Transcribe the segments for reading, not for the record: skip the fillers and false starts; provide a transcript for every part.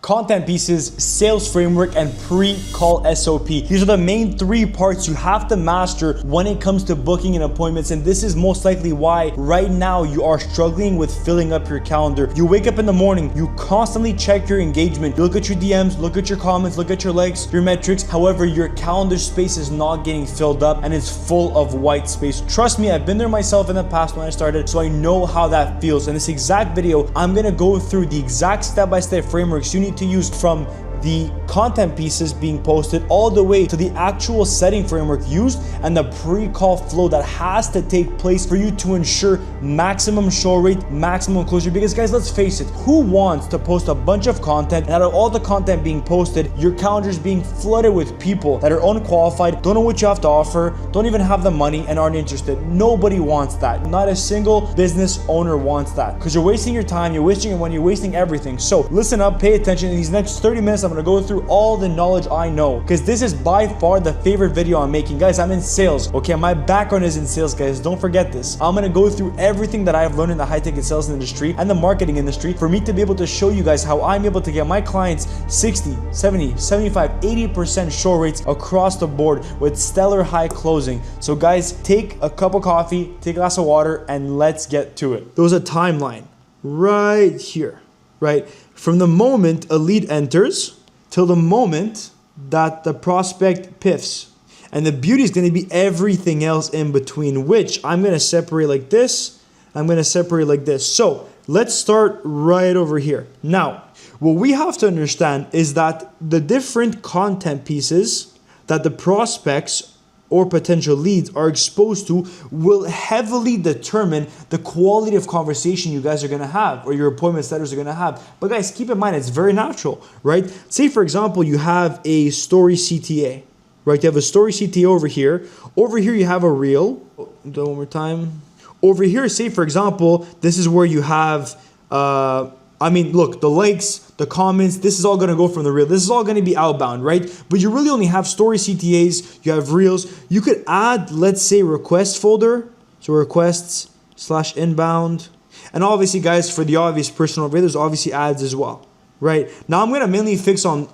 content pieces, sales framework, and pre-call SOP. These are the main 3 parts you have to master when it comes to booking and appointments, and this is most likely why right now you are struggling with filling up your calendar. You wake up in the morning, you constantly check your engagement, you look at your DMs, look at your comments, look at your likes, your metrics. However, your calendar space is not getting filled up and it's full of white space. Trust me, I've been there myself in the past when I started, so I know how that feels. In this exact video, I'm gonna go through the exact step-by-step frameworks you need to use, from the content pieces being posted all the way to the actual setting framework used and the pre-call flow that has to take place for you to ensure maximum show rate, maximum closure. Because guys, let's face it, who wants to post a bunch of content and out of all the content being posted, your calendar is being flooded with people that are unqualified, don't know what you have to offer, don't even have the money, and aren't interested? Nobody wants that. Not a single business owner wants that, because you're wasting your time, you're wasting your money, you're wasting everything. So listen up, pay attention. In these next 30 minutes, I'm gonna go through all the knowledge I know, because this is by far the favorite video I'm making. Guys, I'm in sales, okay? My background is in sales, guys. Don't forget this. I'm gonna go through everything that I've learned in the high-ticket sales industry and the marketing industry for me to be able to show you guys how I'm able to get my clients 60, 70, 75, 80% show rates across the board with stellar high closing. So guys, take a cup of coffee, take a glass of water, and let's get to it. There was a timeline right here, right? From the moment a lead enters till the moment that the prospect piffs. And the beauty is going to be everything else in between, which I'm going to separate like this. I'm going to separate like this. So let's start right over here. Now, what we have to understand is that the different content pieces that the prospects or potential leads are exposed to will heavily determine the quality of conversation you guys are going to have, or your appointment setters are going to have. But guys, keep in mind, it's very natural, right? Say for example, you have a story CTA, right? You have a story CTA over here. Over here, you have a reel. Do it one more time. Over here, say for example, this is where you have, look, the likes, the comments, this is all going to go from the reel. This is all going to be outbound, right? But you really only have story CTAs, you have reels. You could add, let's say, request folder. So requests/inbound. And obviously, guys, for the obvious personal reel, there's obviously ads as well, right? Now I'm going to mainly focus on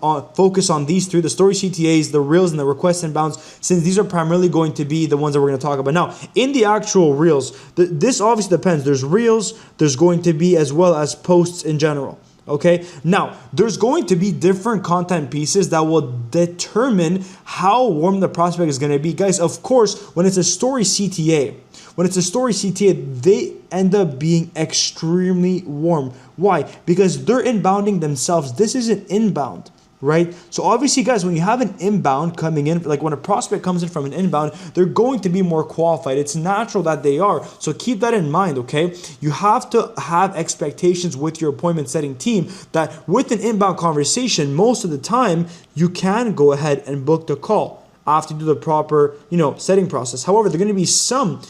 these 3, the story CTAs, the reels, and the request inbounds, since these are primarily going to be the ones that we're going to talk about. Now, in the actual reels, this obviously depends. There's reels, there's going to be as well as posts in general. Okay, now there's going to be different content pieces that will determine how warm the prospect is going to be. Guys, of course, when it's a story CTA, they end up being extremely warm. Why? Because they're inbounding themselves. This isn't inbound, right? So obviously, guys, when you have an inbound coming in, like when a prospect comes in from an inbound, they're going to be more qualified. It's natural that they are. So keep that in mind, okay? You have to have expectations with your appointment setting team that with an inbound conversation, most of the time, you can go ahead and book the call after you do the proper, setting process. However, there are going to be some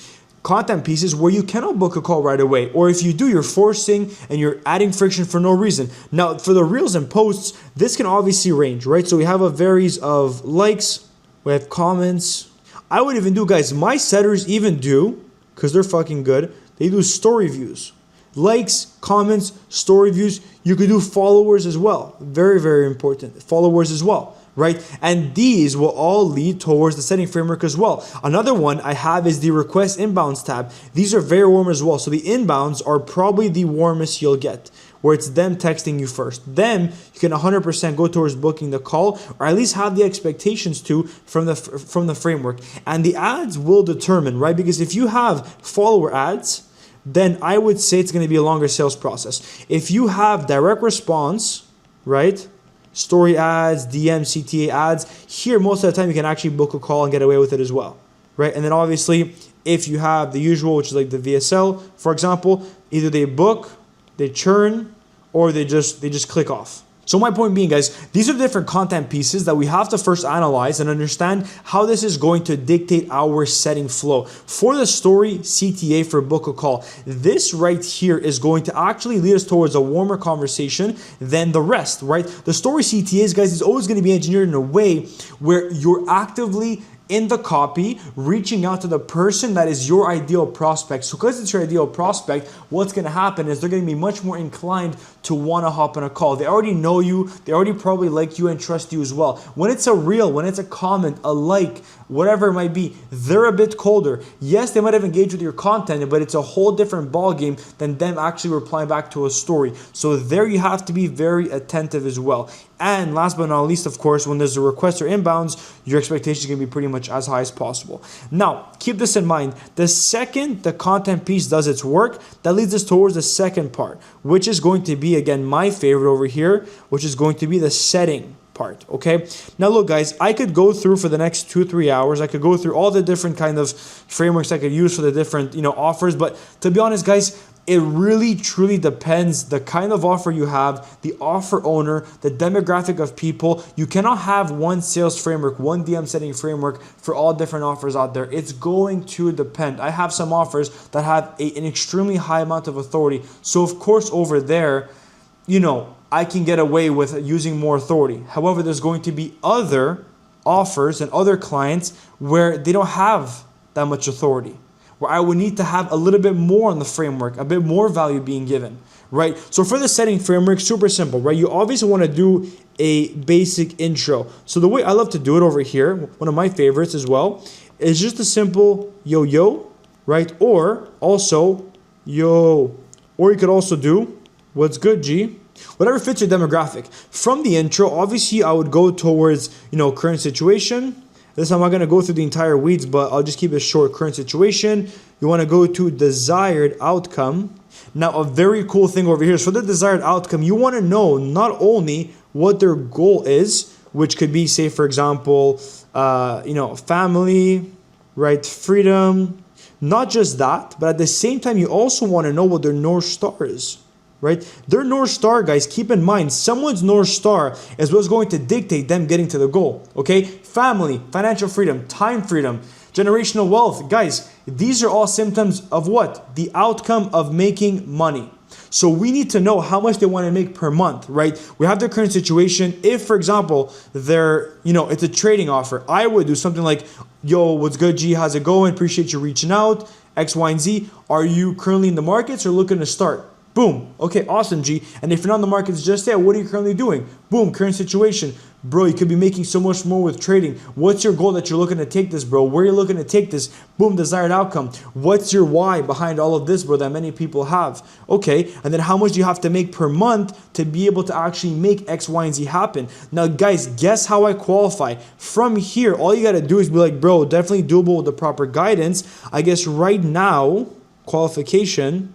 content pieces where you cannot book a call right away, or if you do, you're forcing and you're adding friction for no reason. Now, for the reels and posts, this can obviously range, right? So we have a varies of likes, we have comments. I would even do, guys, my setters even do, because they're fucking good, they do story views. Likes, comments, story views. You could do followers as well. Very, very important. Followers as well, right? And these will all lead towards the setting framework as well. Another one I have is the request inbounds tab. These are very warm as well. So the inbounds are probably the warmest you'll get, where it's them texting you first. Then you can 100% go towards booking the call, or at least have the expectations to from the framework. And the ads will determine, right? Because if you have follower ads, then I would say it's going to be a longer sales process. If you have direct response, right? Story ads, DM, CTA ads, here most of the time you can actually book a call and get away with it as well, right? And then obviously, if you have the usual, which is like the VSL, for example, either they book, they churn, or they just click off. So my point being, guys, these are different content pieces that we have to first analyze and understand how this is going to dictate our setting flow. For the story CTA for book a call, this right here is going to actually lead us towards a warmer conversation than the rest, right? The story CTAs, guys, is always going to be engineered in a way where you're actively in the copy, reaching out to the person that is your ideal prospect. So because it's your ideal prospect, what's going to happen is they're going to be much more inclined to want to hop on a call. They already know you. They already probably like you and trust you as well. When it's a reel, when it's a comment, a like, whatever it might be, they're a bit colder. Yes, they might have engaged with your content, but it's a whole different ballgame than them actually replying back to a story. So there you have to be very attentive as well. And last but not least, of course, when there's a request or inbounds, your expectations can be pretty much as high as possible. Now, keep this in mind. The second the content piece does its work, that leads us towards the second part, which is going to be, again, my favorite over here, which is going to be the setting part. Okay, now look guys, I could go through for the next 2-3 hours, I could go through all the different kind of frameworks I could use for the different offers, but to be honest guys, it really truly depends the kind of offer you have, the offer owner, the demographic of people. You cannot have one sales framework, one DM setting framework for all different offers out there. It's going to depend. I have some offers that have an extremely high amount of authority, so of course over there, I can get away with using more authority. However, there's going to be other offers and other clients where they don't have that much authority, where I would need to have a little bit more on the framework, a bit more value being given, right? So for the setting framework, super simple, right? You obviously want to do a basic intro. So the way I love to do it over here, one of my favorites as well, is just a simple yo, right? Or also yo, or you could also do what's good, G? Whatever fits your demographic. From the intro, obviously I would go towards, current situation. This I'm not going to go through the entire weeds, but I'll just keep it short. Current situation. You want to go to desired outcome. Now, a very cool thing over here is for the desired outcome, you want to know not only what their goal is, which could be, say, for example, family, right, freedom, not just that, but at the same time, you also want to know what their North Star is. Right? Their North Star, guys, keep in mind, someone's North Star is what's going to dictate them getting to the goal. Okay? Family, financial freedom, time freedom, generational wealth. Guys, these are all symptoms of what? The outcome of making money. So we need to know how much they want to make per month, right? We have their current situation. If, for example, they're, it's a trading offer, I would do something like, yo, what's good, G? How's it going? Appreciate you reaching out. X, Y, and Z. Are you currently in the markets or looking to start? Boom. Okay, awesome, G. And if you're not in the markets just yet, what are you currently doing? Boom, current situation. Bro, you could be making so much more with trading. What's your goal that you're looking to take this, bro? Where are you looking to take this? Boom, desired outcome. What's your why behind all of this, bro, that many people have? Okay, and then how much do you have to make per month to be able to actually make X, Y, and Z happen? Now, guys, guess how I qualify? From here, all you got to do is be like, bro, definitely doable with the proper guidance. I guess right now, qualification,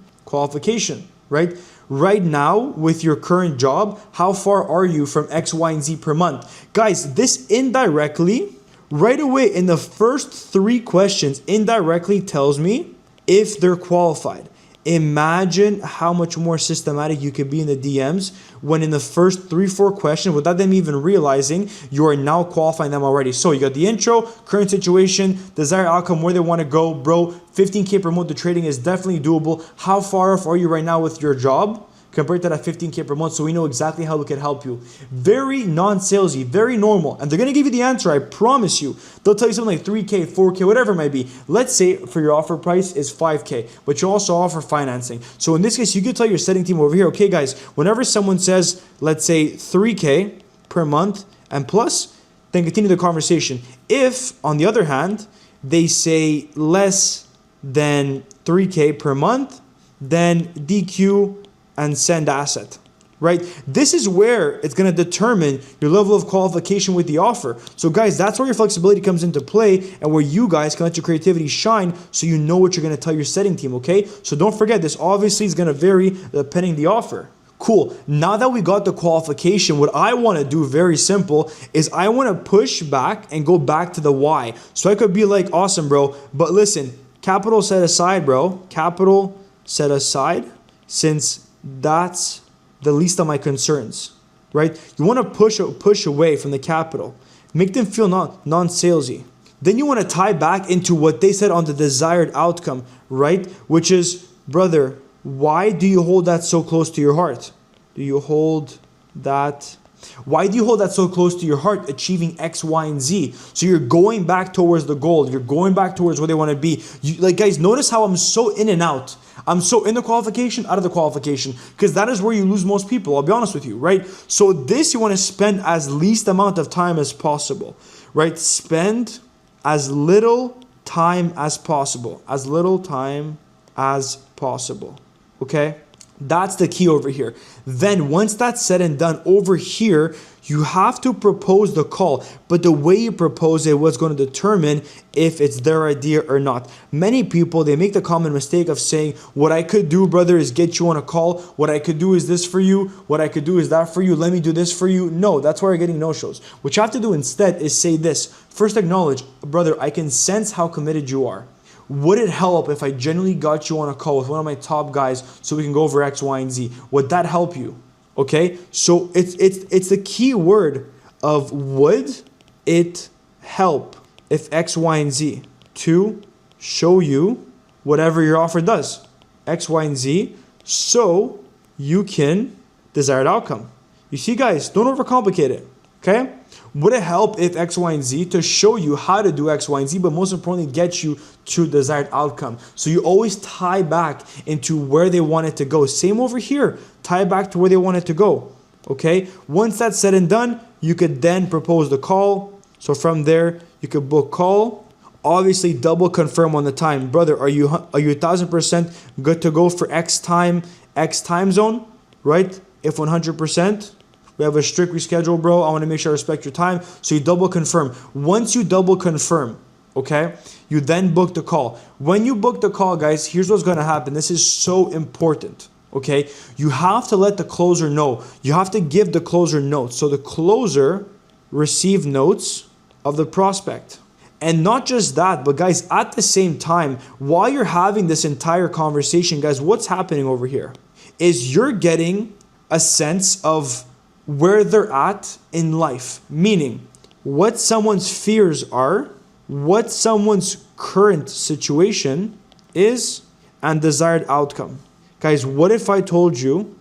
right? Right now, with your current job, how far are you from X, Y, and Z per month? Guys, this indirectly, right away in the first 3 questions, indirectly tells me if they're qualified. Imagine how much more systematic you could be in the DMs when in the first 3-4 questions, without them even realizing, you are now qualifying them already. So you got the intro, current situation, desired outcome, where they want to go. Bro, 15K per month to trading is definitely doable. How far off are you right now with your job compared to that 15K per month, so we know exactly how we can help you. Very non-salesy, very normal. And they're going to give you the answer, I promise you. They'll tell you something like 3K, 4K, whatever it might be. Let's say for your offer price is 5K, but you also offer financing. So in this case, you could tell your setting team over here, okay guys, whenever someone says, let's say 3K per month and plus, then continue the conversation. If, on the other hand, they say less than 3K per month, then DQ and send asset, right? This is where it's going to determine your level of qualification with the offer. So guys, that's where your flexibility comes into play and where you guys can let your creativity shine so you know what you're going to tell your setting team, okay? So don't forget, this obviously is going to vary depending on the offer. Cool. Now that we got the qualification, what I want to do, very simple, is I want to push back and go back to the why. So I could be like, awesome, bro, but listen, capital set aside, bro. Capital set aside, since that's the least of my concerns, right? You want to push away from the capital. Make them feel non-salesy. Then you want to tie back into what they said on the desired outcome, right? Which is, brother, why do you hold that so close to your heart? Do you hold that Why do you hold that so close to your heart? Achieving X, Y, and Z. So you're going back towards the goal. You're going back towards where they want to be. Like, guys, notice how I'm so in and out. I'm so in the qualification, out of the qualification, because that is where you lose most people. I'll be honest with you, right? So this, you want to spend as least amount of time as possible, right? Spend as little time as possible. As little time as possible. Okay? That's the key over here. Then once that's said and done, over here, you have to propose the call. But the way you propose it was going to determine if it's their idea or not. Many people, they make the common mistake of saying, what I could do, brother, is get you on a call. What I could do is this for you. What I could do is that for you. Let me do this for you. No, that's why you're getting no-shows. What you have to do instead is say this. First, acknowledge, brother, I can sense how committed you are. Would it help if I genuinely got you on a call with one of my top guys so we can go over X, Y, and Z? Would that help you? Okay, so it's the key word of would it help if X, Y, and Z to show you whatever your offer does. X, Y, and Z so you can desired outcome. You see, guys, don't overcomplicate it. Okay? Would it help if X, Y, and Z to show you how to do X, Y, and Z, but most importantly, get you to desired outcome? So you always tie back into where they want it to go. Same over here. Tie back to where they want it to go. Okay? Once that's said and done, you could then propose the call. So from there, you could book call. Obviously, double confirm on the time. Brother, are you 1,000% good to go for X time zone? Right? If 100%. We have a strict reschedule, bro. I want to make sure I respect your time. So you double confirm. Once you double confirm, okay, you then book the call. When you book the call, guys, here's what's going to happen. This is so important, okay? You have to let the closer know. You have to give the closer notes. So the closer receive notes of the prospect. And not just that, but guys, at the same time, while you're having this entire conversation, guys, what's happening over here is you're getting a sense of where they're at in life, meaning what someone's fears are, what someone's current situation is, and desired outcome. Guys, what if I told you,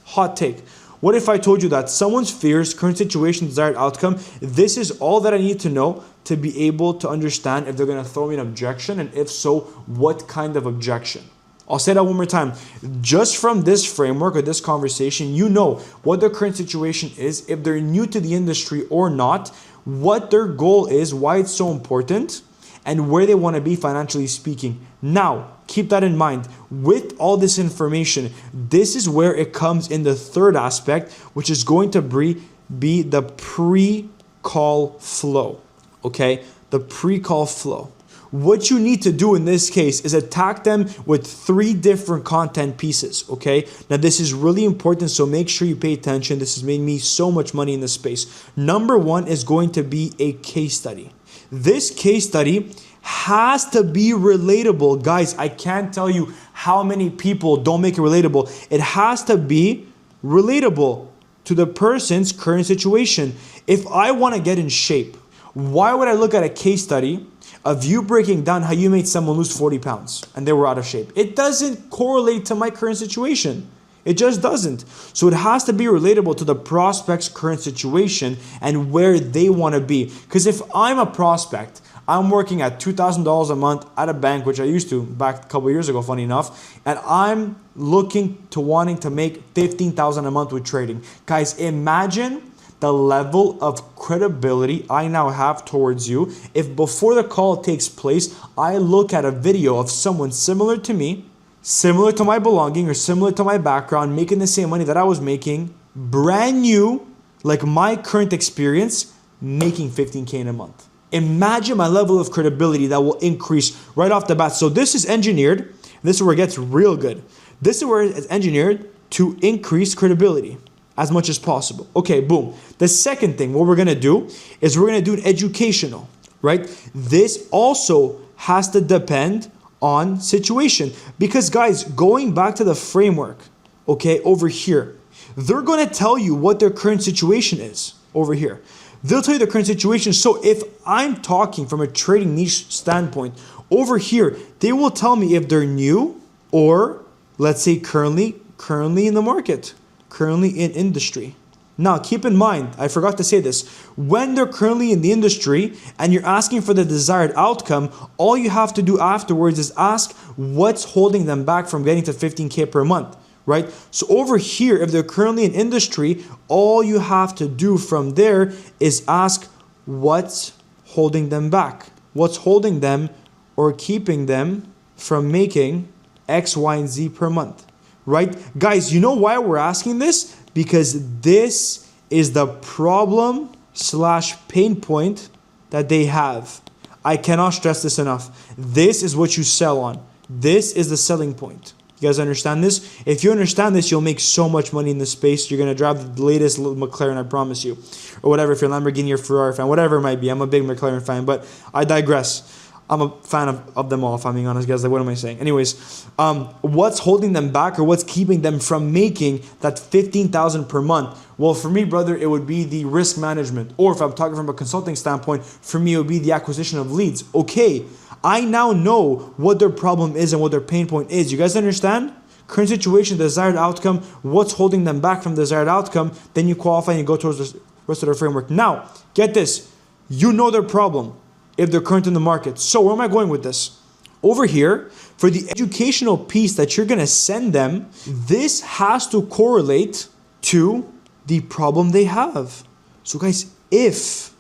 hot take, what if I told you that someone's fears, current situation, desired outcome, this is all that I need to know to be able to understand if they're going to throw me an objection, and if so, what kind of objection? I'll say that one more time. Just from this framework or this conversation, you know what their current situation is, if they're new to the industry or not, what their goal is, why it's so important, and where they want to be financially speaking. Now, keep that in mind. With all this information, this is where it comes in the third aspect, which is going to be the pre-call flow. Okay? The pre-call flow. What you need to do in this case is attack them with 3 different content pieces, okay? Now, this is really important, so make sure you pay attention. This has made me so much money in this space. Number 1 is going to be a case study. This case study has to be relatable. Guys, I can't tell you how many people don't make it relatable. It has to be relatable to the person's current situation. If I want to get in shape, why would I look at a case study of you breaking down how you made someone lose 40 pounds and they were out of shape? It doesn't correlate to my current situation. It just doesn't. So it has to be relatable to the prospect's current situation and where they want to be. Because if I'm a prospect, I'm working at $2,000 a month at a bank, which I used to back a couple of years ago, funny enough, and I'm looking to wanting to make $15,000 a month with trading. Guys, imagine the level of credibility I now have towards you if before the call takes place, I look at a video of someone similar to me, similar to my belonging or similar to my background, making the same money that I was making, brand new, like my current experience, making $15K in a month. Imagine my level of credibility that will increase right off the bat. So this is engineered. This is where it gets real good. This is where it's engineered to increase credibility as much as possible. Okay, boom. The second thing, what we're gonna do is we're gonna do an educational, right? This also has to depend on situation. Because guys, going back to the framework, okay, over here, they're gonna tell you what their current situation is over here. They'll tell you the current situation. So if I'm talking from a trading niche standpoint, over here, they will tell me if they're new or let's say currently in the market, currently in industry. Now, keep in mind, I forgot to say this, when they're currently in the industry and you're asking for the desired outcome, all you have to do afterwards is ask what's holding them back from getting to 15K per month, right? So over here, if they're currently in industry, all you have to do from there is ask what's holding them back. What's holding them or keeping them from making X, Y, and Z per month, right? Guys, you know why we're asking this? Because this is the problem / pain point that they have. I cannot stress this enough. This is what you sell on. This is the selling point. You guys understand this? If you understand this, you'll make so much money in this space. You're going to drive the latest McLaren, I promise you. Or whatever, if you're a Lamborghini or Ferrari fan, whatever it might be. I'm a big McLaren fan, but I digress. I'm a fan of them all, if I'm being honest, guys. Like, what am I saying? Anyways, what's holding them back or what's keeping them from making that 15,000 per month? Well, for me, brother, it would be the risk management. Or if I'm talking from a consulting standpoint, for me, it would be the acquisition of leads. Okay, I now know what their problem is and what their pain point is. You guys understand? Current situation, desired outcome, what's holding them back from desired outcome, then you qualify and you go towards the rest of their framework. Now, get this. You know their problem if they're current in the market. So where am I going with this? Over here, for the educational piece that you're going to send them, this has to correlate to the problem they have. So guys, if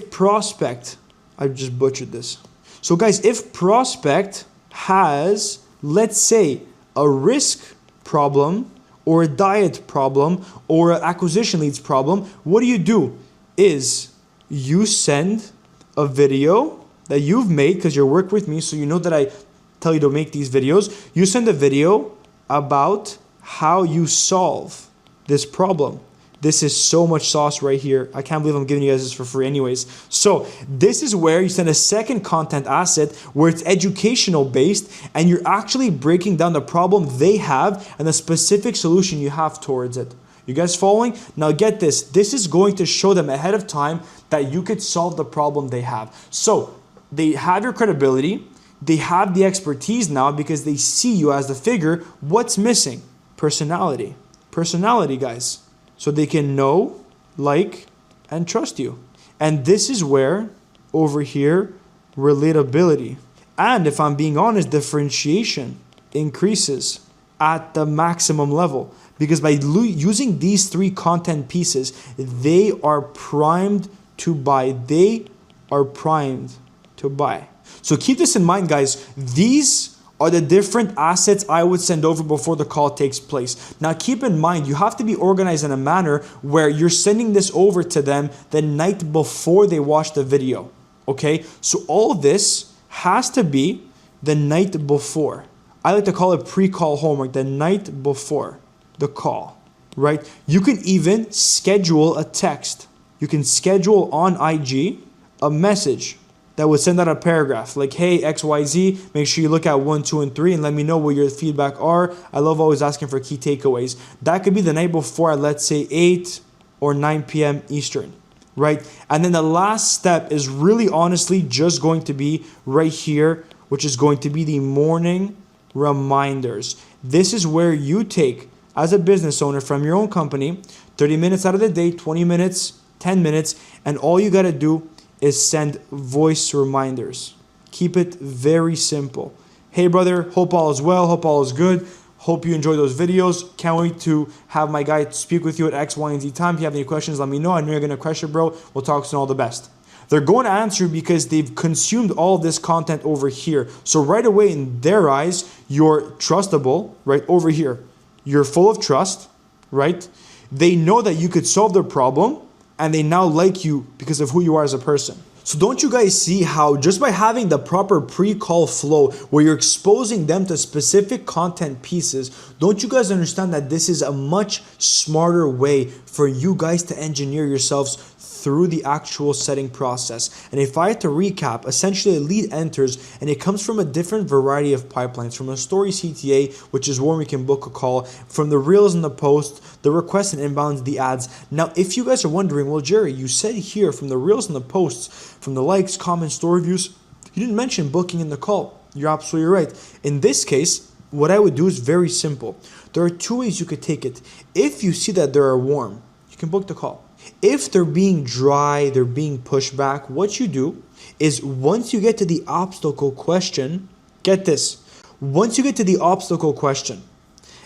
prospect, I just butchered this. So guys, if prospect has, let's say, a risk problem or a diet problem or an acquisition leads problem, what do? Is you send a video that you've made because you work with me, so you know that I tell you to make these videos. You send a video about how you solve this problem. This is so much sauce right here. I can't believe I'm giving you guys this for free anyways. So this is where you send a second content asset where it's educational based and you're actually breaking down the problem they have and the specific solution you have towards it. You guys following? Now get this. This is going to show them ahead of time that you could solve the problem they have. So they have your credibility. They have the expertise now because they see you as the figure. What's missing? Personality. Personality, guys. So they can know, like, and trust you. And this is where, over here, relatability. And if I'm being honest, differentiation increases at the maximum level. Because by using these three content pieces, they are primed to buy. They are primed to buy. So keep this in mind, guys. These are the different assets I would send over before the call takes place. Now keep in mind, you have to be organized in a manner where you're sending this over to them the night before they watch the video. Okay? So all this has to be the night before. I like to call it pre-call homework, the night before the call, right? You can even schedule a text. You can schedule on IG a message that would send out a paragraph like, hey, XYZ, make sure you look at 1, 2, and 3 and let me know what your feedback are. I love always asking for key takeaways. That could be the night before at, let's say, 8 or 9 p.m. Eastern, right? And then the last step is really honestly just going to be right here, which is going to be the morning reminders. This is where you take, as a business owner from your own company, 30 minutes out of the day, 20 minutes, 10 minutes, and all you got to do is send voice reminders. Keep it very simple. Hey brother, hope all is well, hope all is good. Hope you enjoy those videos. Can't wait to have my guy speak with you at X, Y, and Z time. If you have any questions, let me know. I know you're going to crush it, bro. We'll talk soon. All the best. They're going to answer because they've consumed all this content over here. So right away in their eyes, you're trustable, right? Over here, you're full of trust, right? They know that you could solve their problem and they now like you because of who you are as a person. So don't you guys see how just by having the proper pre-call flow where you're exposing them to specific content pieces, don't you guys understand that this is a much smarter way for you guys to engineer yourselves through the actual setting process? And if I had to recap, essentially a lead enters and it comes from a different variety of pipelines, from a story CTA, which is where we can book a call, from the reels and the post, the requests and inbounds, the ads. Now, if you guys are wondering, well, Jerry, you said here from the reels and the posts, from the likes, comments, store reviews, you didn't mention booking in the call. You're absolutely right. In this case, what I would do is very simple. There are two ways you could take it. If you see that they are warm, you can book the call. If they're being dry, they're being pushed back, what you do is once you get to the obstacle question, get this, once you get to the obstacle question,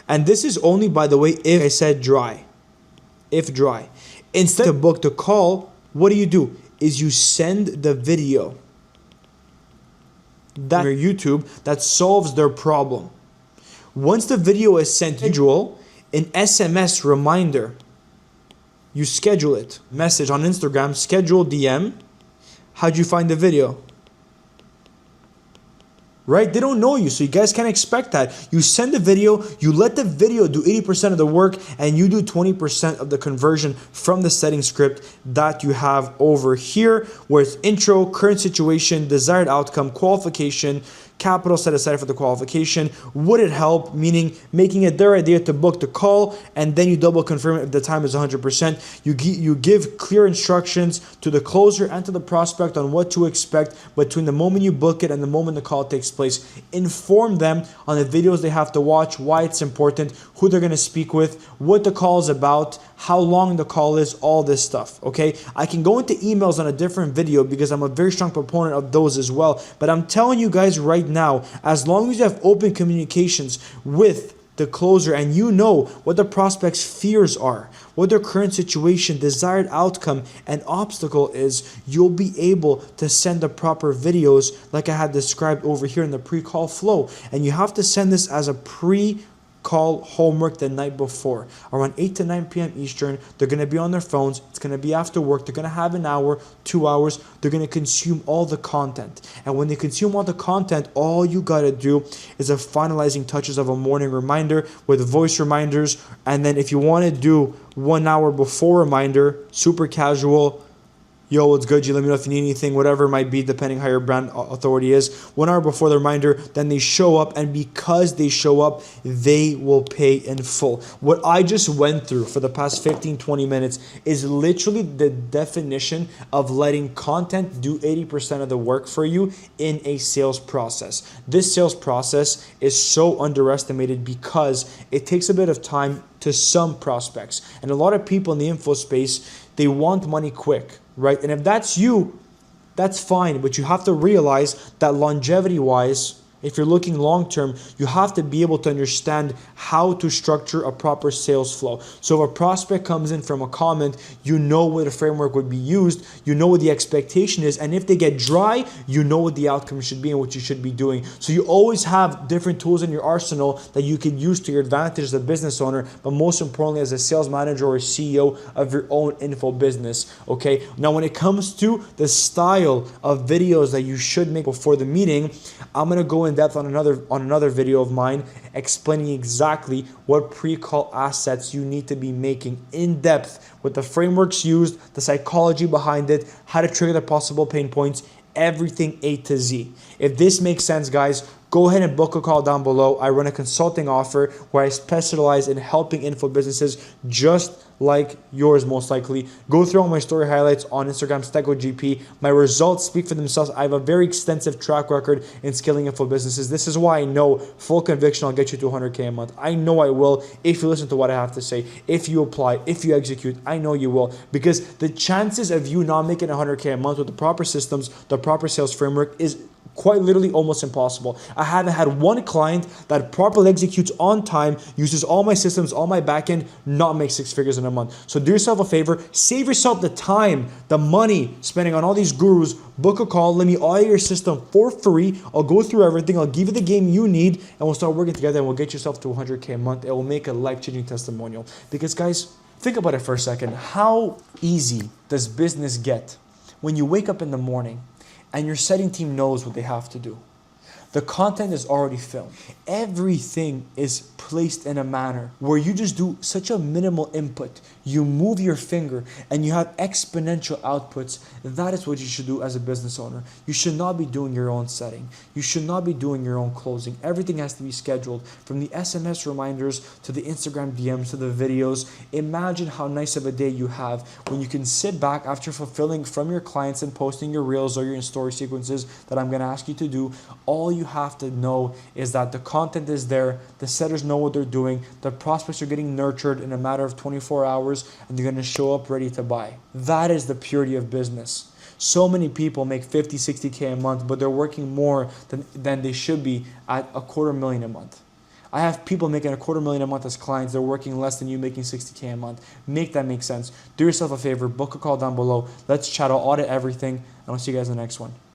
and this is only, by the way, if I said dry, if dry, instead of book the call, what do? Is you send the video that your YouTube that solves their problem. Once the video is sent, an SMS reminder, you schedule it. Message on Instagram, schedule DM. How'd you find the video? Right? They don't know you, so you guys can't expect that. You send the video, you let the video do 80% of the work, and you do 20% of the conversion from the setting script that you have over here, where it's intro, current situation, desired outcome, qualification, capital set aside for the qualification. Would it help? Meaning making it their idea to book the call, and then you double confirm if the time is 100%. You give clear instructions to the closer and to the prospect on what to expect between the moment you book it and the moment the call takes place. Inform them on the videos they have to watch, why it's important, who they're going to speak with, what the call is about, how long the call is, all this stuff, okay? I can go into emails on a different video because I'm a very strong proponent of those as well, but I'm telling you guys right now, as long as you have open communications with the closer and you know what the prospect's fears are, what their current situation, desired outcome, and obstacle is, you'll be able to send the proper videos like I had described over here in the pre-call flow. And you have to send this as a pre-call homework the night before. Around 8 to 9 p.m. Eastern, they're going to be on their phones. It's going to be after work. They're going to have an hour, 2 hours. They're going to consume all the content. And when they consume all the content, all you got to do is the finalizing touches of a morning reminder with voice reminders. And then if you want to do 1 hour before reminder, super casual, yo, what's good? You let me know if you need anything, whatever it might be, depending how your brand authority is. 1 hour before the reminder, then they show up, and because they show up, they will pay in full. What I just went through for the past 15, 20 minutes is literally the definition of letting content do 80% of the work for you in a sales process. This sales process is so underestimated because it takes a bit of time to some prospects. And a lot of people in the info space, they want money quick, right? And if that's you, that's fine. But you have to realize that longevity-wise, if you're looking long-term, you have to be able to understand how to structure a proper sales flow. So if a prospect comes in from a comment, you know what a framework would be used, you know what the expectation is, and if they get dry, you know what the outcome should be and what you should be doing. So you always have different tools in your arsenal that you can use to your advantage as a business owner, but most importantly as a sales manager or CEO of your own info business, okay? Now when it comes to the style of videos that you should make before the meeting, I'm gonna go in depth on another video of mine explaining exactly what pre-call assets you need to be making in depth with the frameworks used, the psychology behind it, how to trigger the possible pain points, everything A to Z. If this makes sense, guys, go ahead and book a call down below. I run a consulting offer where I specialize in helping info businesses just like yours most likely. Go through all my story highlights on Instagram, StegoGP. My results speak for themselves. I have a very extensive track record in scaling info businesses. This is why I know full conviction I'll get you to 100K a month. I know I will if you listen to what I have to say. If you apply, if you execute, I know you will. Because the chances of you not making 100K a month with the proper systems, the proper sales framework is quite literally almost impossible. I haven't had one client that properly executes on time, uses all my systems, all my backend, not make 6 figures in a month. So do yourself a favor, save yourself the time, the money spending on all these gurus, book a call, let me audit your system for free. I'll go through everything, I'll give you the game you need, and we'll start working together and we'll get yourself to 100K a month. It will make a life-changing testimonial. Because guys, think about it for a second. How easy does business get when you wake up in the morning and your setting team knows what they have to do? The content is already filmed. Everything is placed in a manner where you just do such a minimal input. You move your finger and you have exponential outputs. That is what you should do as a business owner. You should not be doing your own setting. You should not be doing your own closing. Everything has to be scheduled, from the SMS reminders to the Instagram DMs to the videos. Imagine how nice of a day you have when you can sit back after fulfilling from your clients and posting your reels or your story sequences that I'm going to ask you to do. All you have to know is that the content is there, the setters know what they're doing, the prospects are getting nurtured in a matter of 24 hours, hours and they're going to show up ready to buy. That is the purity of business. So many people make 50, 60K a month, but they're working more than they should be at $250,000 a month. I have people making $250,000 a month as clients. They're working less than you making 60K a month. Make that make sense. Do yourself a favor. Book a call down below. Let's chat. I'll audit everything. And I'll see you guys in the next one.